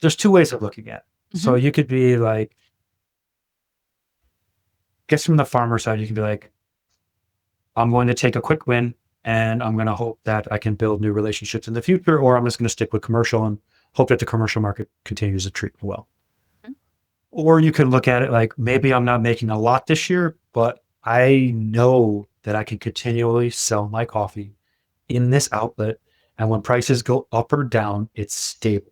there's two ways of looking at it. So you could be like, guess from the farmer side, you can be like, I'm going to take a quick win and I'm going to hope that I can build new relationships in the future, or I'm just going to stick with commercial and hope that the commercial market continues to treat me well. Or you can look at it like, maybe I'm not making a lot this year, but I know that I can continually sell my coffee in this outlet. And when prices go up or down, it's stable.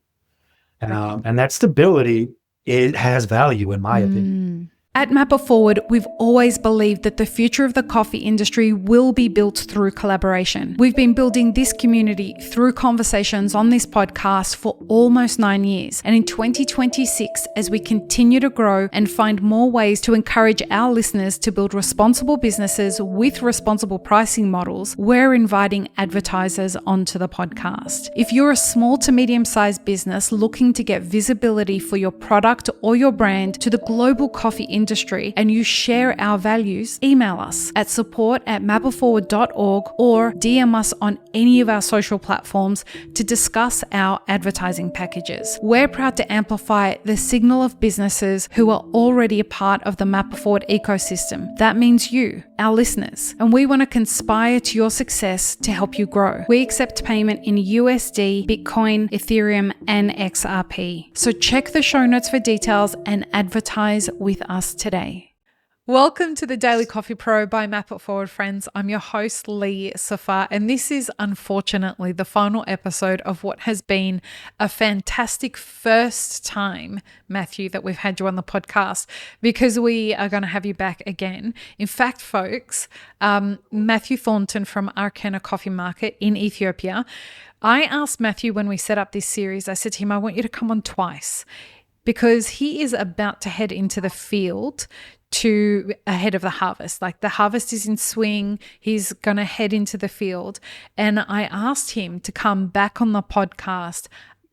And that stability, it has value in my opinion. At Map It Forward, we've always believed that the future of the coffee industry will be built through collaboration. We've been building this community through conversations on this podcast for almost 9 years. And in 2026, as we continue to grow and find more ways to encourage our listeners to build responsible businesses with responsible pricing models, we're inviting advertisers onto the podcast. If you're a small to medium-sized business looking to get visibility for your product or your brand to the global coffee industry, and you share our values, email us at support@mapitforward.org or DM us on any of our social platforms to discuss our advertising packages. We're proud to amplify the signal of businesses who are already a part of the Map It Forward ecosystem. That means you, our listeners, and we want to conspire to your success to help you grow. We accept payment in USD, Bitcoin, Ethereum, and XRP. So check the show notes for details and advertise with us today. Welcome to the Daily Coffee Pro by Map It Forward, friends. I'm your host, Lee Safar, and this is unfortunately the final episode of what has been a fantastic first time, Matthew, that we've had you on the podcast, because we are going to have you back again. In fact, folks, Matthew Thornton from Arkena Coffee Market in Ethiopia, I asked Matthew when we set up this series, I said to him, I want you to come on twice, because he is about to head into the field to ahead of the harvest. Like the harvest is in swing. He's going to head into the field. And I asked him to come back on the podcast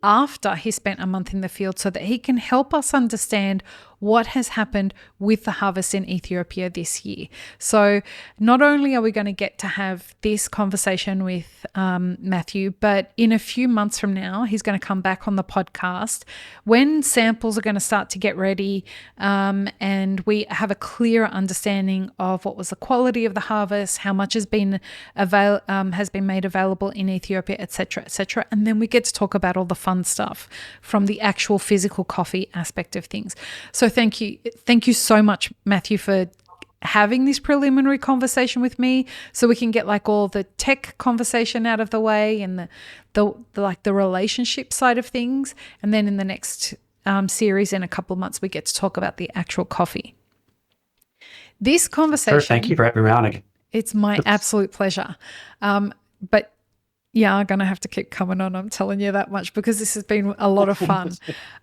after he spent a month in the field so that he can help us understand what has happened with the harvest in Ethiopia this year. So not only are we going to get to have this conversation with Matthew, but in a few months from now, he's going to come back on the podcast when samples are going to start to get ready, and we have a clearer understanding of what was the quality of the harvest, how much has been made available in Ethiopia, etc., etc. And then we get to talk about all the fun stuff from the actual physical coffee aspect of things. So thank you so much, Matthew, for having this preliminary conversation with me, so we can get like all the tech conversation out of the way and the relationship side of things, and then in the next series in a couple of months we get to talk about the actual coffee. This conversation. Sure, thank you for having me on again. It's my absolute pleasure. But yeah, I'm going to have to keep coming on, I'm telling you that much, because this has been a lot of fun.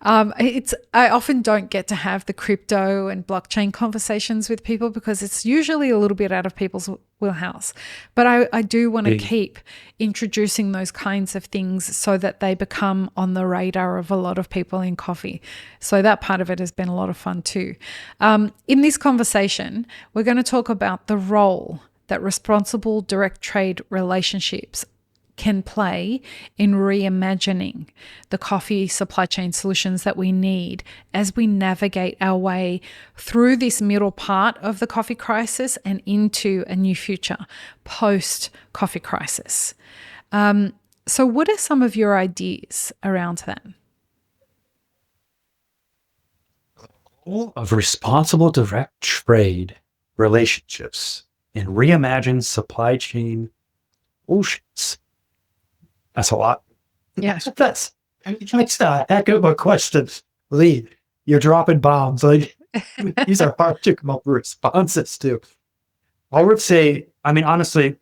I often don't get to have the crypto and blockchain conversations with people because it's usually a little bit out of people's wheelhouse. But I do want to keep introducing those kinds of things so that they become on the radar of a lot of people in coffee. So that part of it has been a lot of fun too. In this conversation, we're going to talk about the role that responsible direct trade relationships can play in reimagining the coffee supply chain solutions that we need as we navigate our way through this middle part of the coffee crisis and into a new future post-coffee crisis. So what are some of your ideas around that? Of responsible direct trade relationships and reimagine supply chain solutions. That's a lot. Yeah. That's a heck of a question, Lee. You're dropping bombs. Like these are hard to come up with responses to. I would say, I mean, honestly,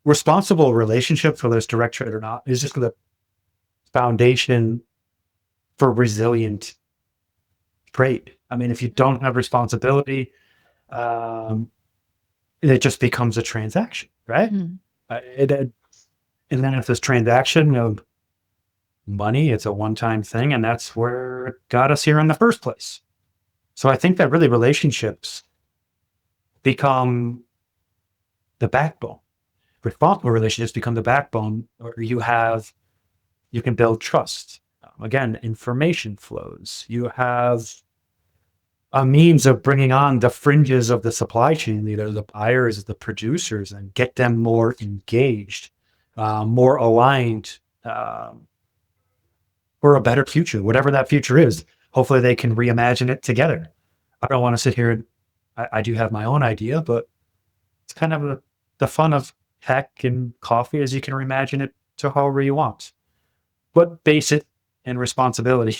responsible relationships, whether it's direct trade or not, is just the foundation for resilient trade. I mean, if you don't have responsibility, it just becomes a transaction, right? And then if this transaction of money, it's a one-time thing, and that's where it got us here in the first place. So I think that really relationships become the backbone. Responsible relationships become the backbone, or you can build trust. again, information flows. You have a means of bringing on the fringes of the supply chain, either the buyers, the producers, and get them more engaged, more aligned for a better future, whatever that future is. Hopefully they can reimagine it together. I don't want to sit here and I do have my own idea, but it's kind of the fun of tech and coffee is you can reimagine it to however you want. But base it in responsibility,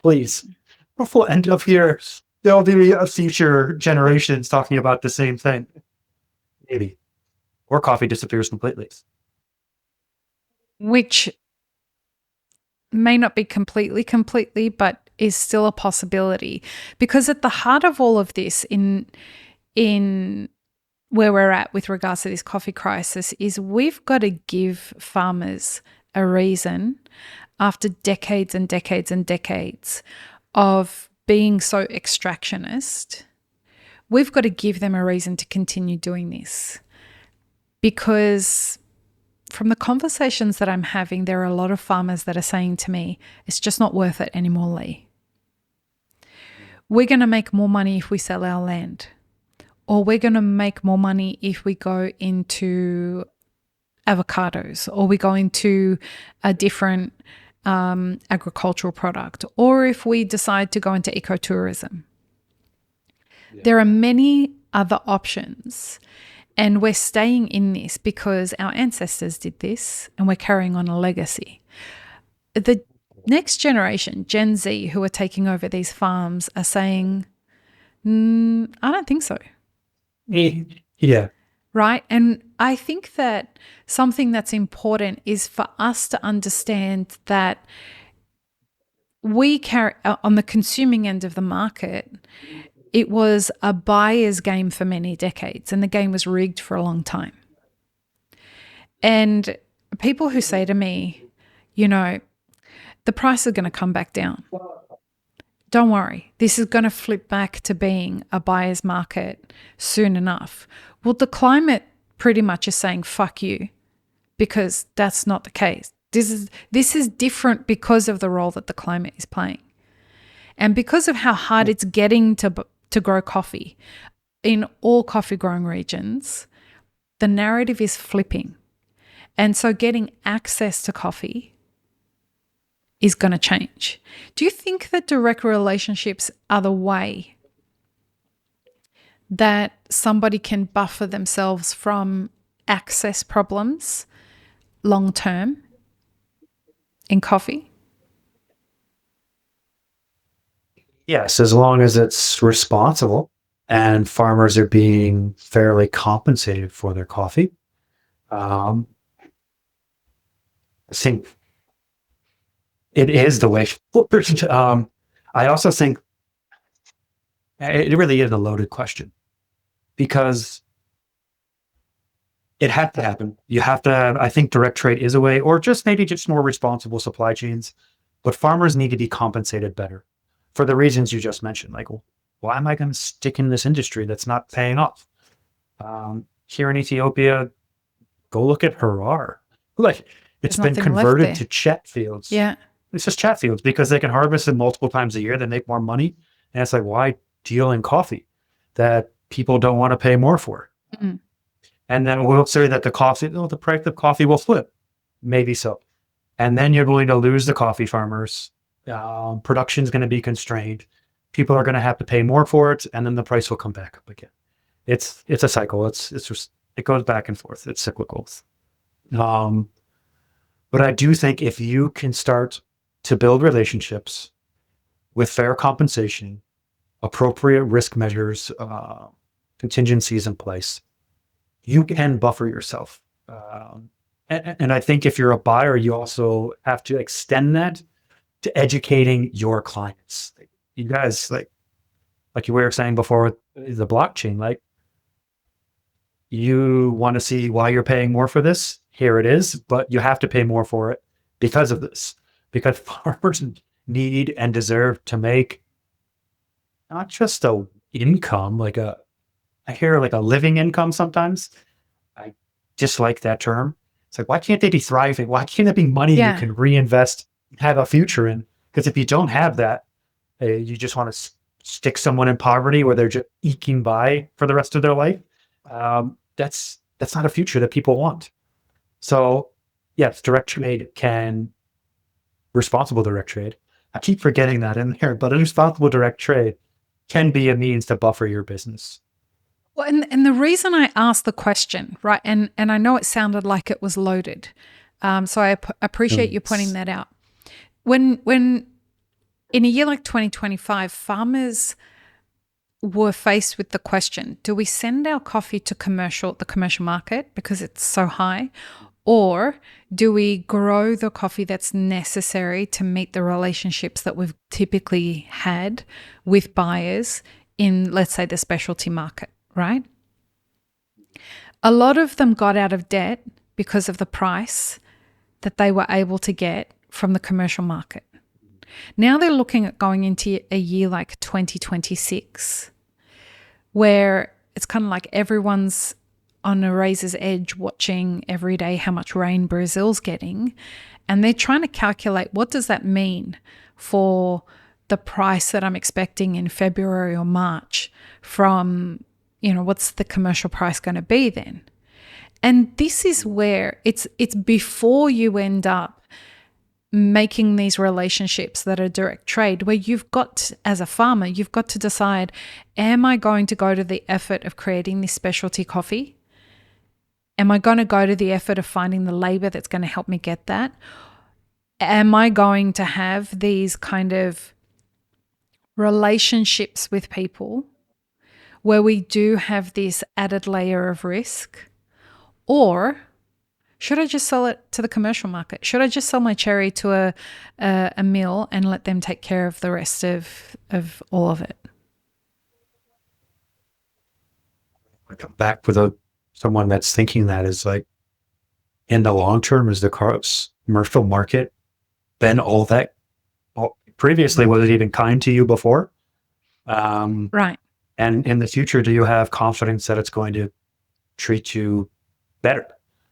please. If we'll end up here, there'll be a future generations talking about the same thing. Maybe. Or coffee disappears completely. Which may not be completely, but is still a possibility. Because at the heart of all of this in where we're at with regards to this coffee crisis is we've got to give farmers a reason after decades and decades and decades of being so extractionist. We've got to give them a reason to continue doing this, because from the conversations that I'm having, there are a lot of farmers that are saying to me, it's just not worth it anymore, Lee. We're going to make more money if we sell our land, or we're going to make more money if we go into avocados, or we go into a different agricultural product, or if we decide to go into ecotourism. Yeah. There are many other options, and we're staying in this because our ancestors did this and we're carrying on a legacy. The next generation, Gen Z, who are taking over these farms are saying, I don't think so. Yeah. Right. And I think that something that's important is for us to understand that we carry on the consuming end of the market, it was a buyer's game for many decades, and the game was rigged for a long time. And people who say to me, the price is going to come back down. Don't worry, this is going to flip back to being a buyer's market soon enough. Well, the climate pretty much is saying, fuck you, because that's not the case. This is different because of the role that the climate is playing. And because of how hard it's getting to grow coffee in all coffee growing regions, the narrative is flipping. And so getting access to coffee is going to change. Do you think that direct relationships are the way that somebody can buffer themselves from access problems long term in coffee? Yes, as long as it's responsible and farmers are being fairly compensated for their coffee. I think it is the way forward. I also think it really is a loaded question, because it had to happen. You have to, I think direct trade is a way, or just maybe just more responsible supply chains, but farmers need to be compensated better for the reasons you just mentioned. Like, why am I going to stick in this industry that's not paying off? Here in Ethiopia, go look at Harar. Like, it's been converted to chat fields. Yeah. It's just chat fields because they can harvest it multiple times a year. They make more money. And it's like, why deal in coffee that people don't want to pay more for? Mm-hmm. And then we'll say that the price of coffee will flip. Maybe so. And then you're going to lose the coffee farmers. Production is going to be constrained. People are going to have to pay more for it, and then the price will come back up again. It's a cycle. It's just, it goes back and forth. It's cyclical. But I do think if you can start to build relationships with fair compensation, appropriate risk measures, contingencies in place, you can buffer yourself. And I think if you're a buyer, you also have to extend that to educating your clients. You guys, like you were saying before, the blockchain, like, you want to see why you're paying more for this? Here it is, but you have to pay more for it because of this, because farmers need and deserve to make not just a income, I hear like a living income sometimes. I dislike that term. It's like, why can't they be thriving? Why can't it be money you can reinvest have a future in. Because if you don't have that, you just want to stick someone in poverty where they're just eking by for the rest of their life. That's not a future that people want. So yes, responsible direct trade. I keep forgetting that in there, but a responsible direct trade can be a means to buffer your business. Well, and the reason I asked the question, right, and I know it sounded like it was loaded, so I appreciate you pointing that out. When in a year like 2025, farmers were faced with the question: do we send our coffee to the commercial market because it's so high, or do we grow the coffee that's necessary to meet the relationships that we've typically had with buyers in, let's say, the specialty market, right? A lot of them got out of debt because of the price that they were able to get from the commercial market. Now they're looking at going into a year like 2026, where it's kind of like everyone's on a razor's edge watching every day how much rain Brazil's getting. And they're trying to calculate, what does that mean for the price that I'm expecting in February or March from, what's the commercial price going to be then? And this is where it's before you end up making these relationships that are direct trade, where as a farmer, you've got to decide, am I going to go to the effort of creating this specialty coffee? Am I going to go to the effort of finding the labor that's going to help me get that? Am I going to have these kind of relationships with people where we do have this added layer of risk? Or should I just sell it to the commercial market? Should I just sell my cherry to a mill and let them take care of the rest of all of it? I come back with someone that's thinking that is like, in the long term, is the commercial market been all that? Previously, was it even kind to you before? Right. And in the future, do you have confidence that it's going to treat you better?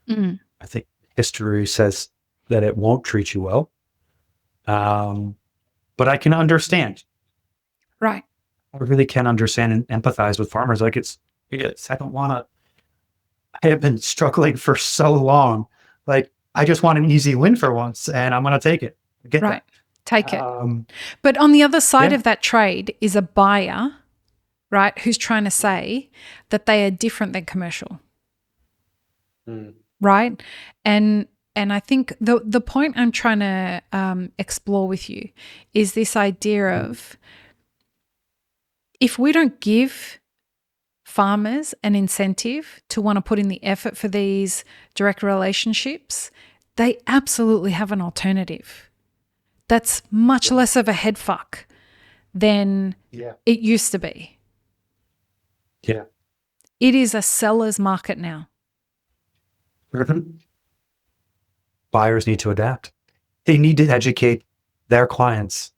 Mm. I think history says that it won't treat you well. But I can understand. Right. I really can understand and empathize with farmers. Like I don't want to. I have been struggling for so long. Like, I just want an easy win for once, and I'm going to take it. Get right. that. Take it. But on the other side of that trade is a buyer, right, who's trying to say that they are different than commercial. Right? And I think the point I'm trying to explore with you is this idea of, if we don't give farmers an incentive to want to put in the effort for these direct relationships, they absolutely have an alternative that's much less of a head fuck than it used to be. Yeah. It is a seller's market now. Buyers need to adapt. They need to educate their clients.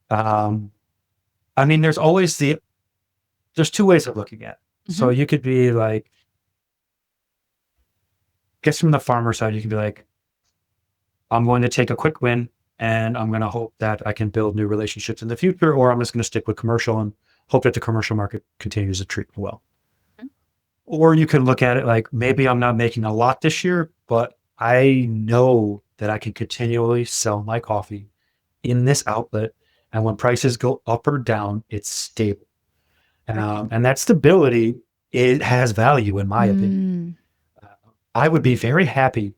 There's always there's two ways of looking at it. Mm-hmm. So you could be like, I guess from the farmer side, you can be like, I'm going to take a quick win and I'm going to hope that I can build new relationships in the future, or I'm just going to stick with commercial and hope that the commercial market continues to treat me well. Mm-hmm. Or you can look at it like, maybe I'm not making a lot this year, but I know that I can continually sell my coffee in this outlet. And when prices go up or down, it's stable. And that stability, it has value in my opinion. I would be very happy.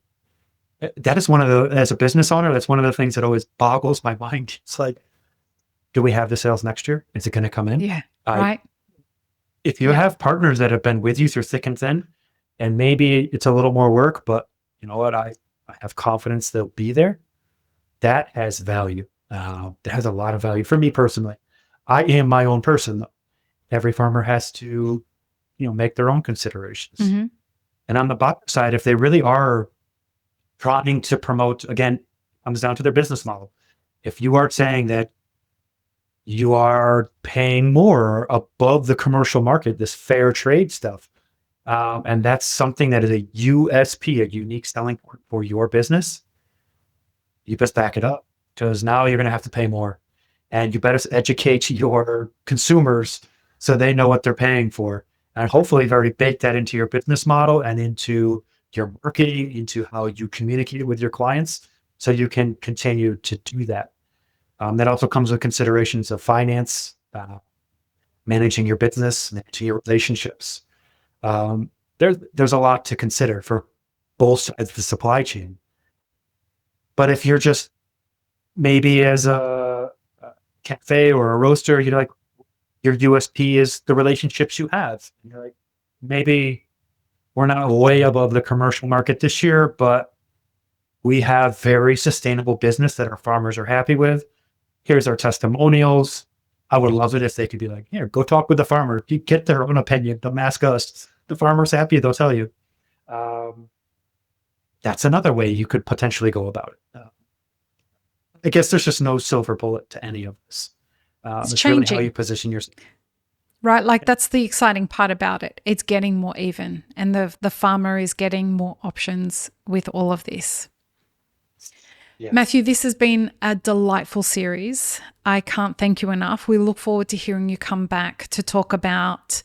That is as a business owner, that's one of the things that always boggles my mind. It's like, do we have the sales next year? Is it going to come in? Yeah. Right. If you have partners that have been with you through thick and thin, and maybe it's a little more work, but you know what? I have confidence they'll be there. That has value. That has a lot of value for me personally. I am my own person, though. Every farmer has to, make their own considerations. Mm-hmm. And on the bottom side, if they really are trying to promote, again, comes down to their business model. If you are saying that you are paying more above the commercial market, this fair trade stuff, and that's something that is a USP, a unique selling point for your business, you best back it up. because now you're going to have to pay more, and you better educate your consumers so they know what they're paying for. And hopefully you've already baked that into your business model and into your marketing, into how you communicate with your clients, so you can continue to do that. That also comes with considerations of finance, managing your business, managing your relationships. There's a lot to consider for both sides of the supply chain. But if you're just maybe as a cafe or a roaster, you're like, your USP is the relationships you have. And you're like, maybe we're not way above the commercial market this year, but we have very sustainable business that our farmers are happy with. Here's our testimonials. I would love it if they could be like, here, go talk with the farmer. You get their own opinion. Don't ask us. The farmer's happy, they'll tell you. That's another way you could potentially go about it. I guess there's just no silver bullet to any of this. It's really how you position yourself. Right, like that's the exciting part about it. It's getting more even, and the farmer is getting more options with all of this. Yes. Matthew, this has been a delightful series. I can't thank you enough. We look forward to hearing you come back to talk about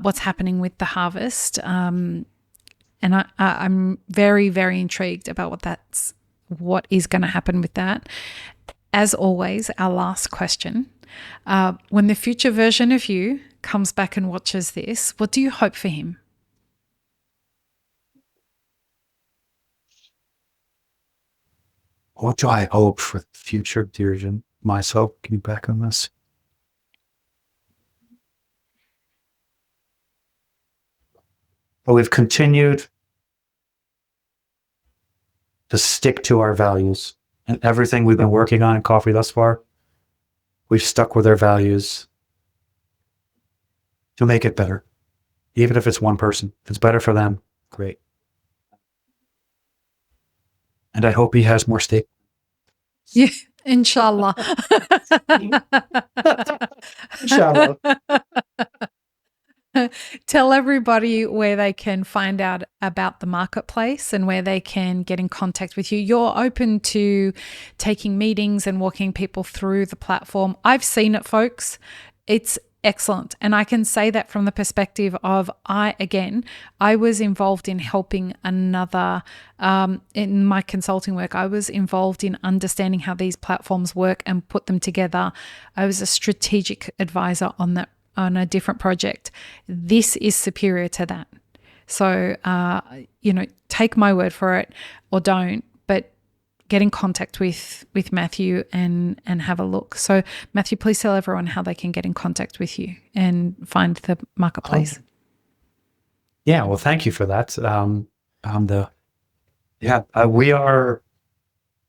what's happening with the harvest. And I'm very, very intrigued about what is going to happen with that. As always, our last question. When the future version of you comes back and watches this, what do you hope for him? What do I hope for the future version myself? Can you back on this? Well, we've continued to stick to our values, and everything we've been working on in coffee thus far, we've stuck with our values to make it better. Even if it's one person, if it's better for them, great. And I hope he has more stake. Yeah, inshallah. Inshallah. Tell everybody where they can find out about the marketplace and where they can get in contact with you. You're open to taking meetings and walking people through the platform. I've seen it, folks. It's excellent. And I can say that from the perspective of I was involved in helping another, in my consulting work, I was involved in understanding how these platforms work and put them together. I was a strategic advisor on a different project. This is superior to that. So, take my word for it or don't, but get in contact with Matthew and have a look. So Matthew, please tell everyone how they can get in contact with you and find the marketplace. Yeah, well, thank you for that. We are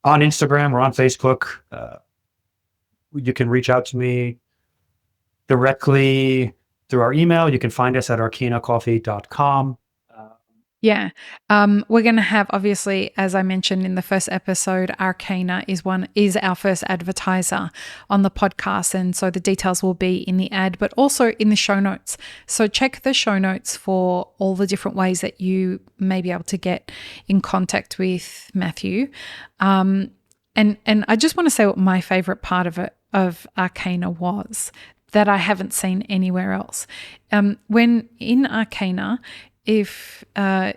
on Instagram, we're on Facebook. You can reach out to me directly through our email. You can find us at arkenacoffee.com. Yeah. We're going to have, obviously, as I mentioned in the first episode, Arkena is our first advertiser on the podcast. And so the details will be in the ad, but also in the show notes. So check the show notes for all the different ways that you may be able to get in contact with Matthew. And I just want to say what my favorite part of Arkena was that I haven't seen anywhere else. When in Arkena, if the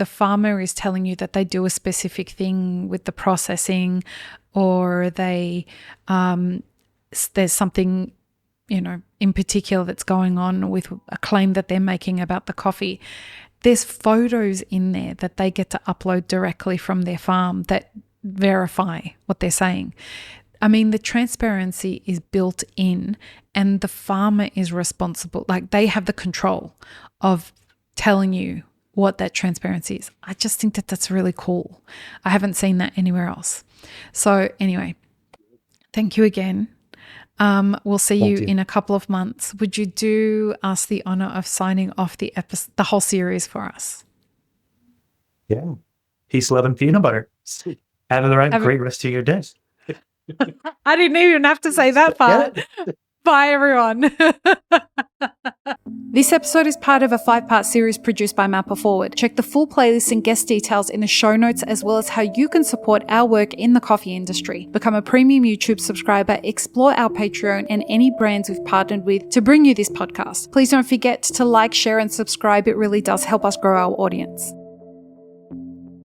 farmer is telling you that they do a specific thing with the processing, or there's something in particular that's going on with a claim that they're making about the coffee, there's photos in there that they get to upload directly from their farm that verify what they're saying. I mean, the transparency is built in, and the farmer is responsible. Like, they have the control of telling you what that transparency is. I just think that that's really cool. I haven't seen that anywhere else. So anyway, thank you again. We'll see you in a couple of months. Would you do us the honor of signing off the whole series for us? Yeah. Peace, love, and peanut butter. Have a great rest of your day. I didn't even have to say that part. Yeah. Bye, everyone. This episode is part of a 5-part series produced by Mapper Forward. Check the full playlist and guest details in the show notes, as well as how you can support our work in the coffee industry. Become a premium YouTube subscriber, explore our Patreon and any brands we've partnered with to bring you this podcast. Please don't forget to like, share, and subscribe. It really does help us grow our audience.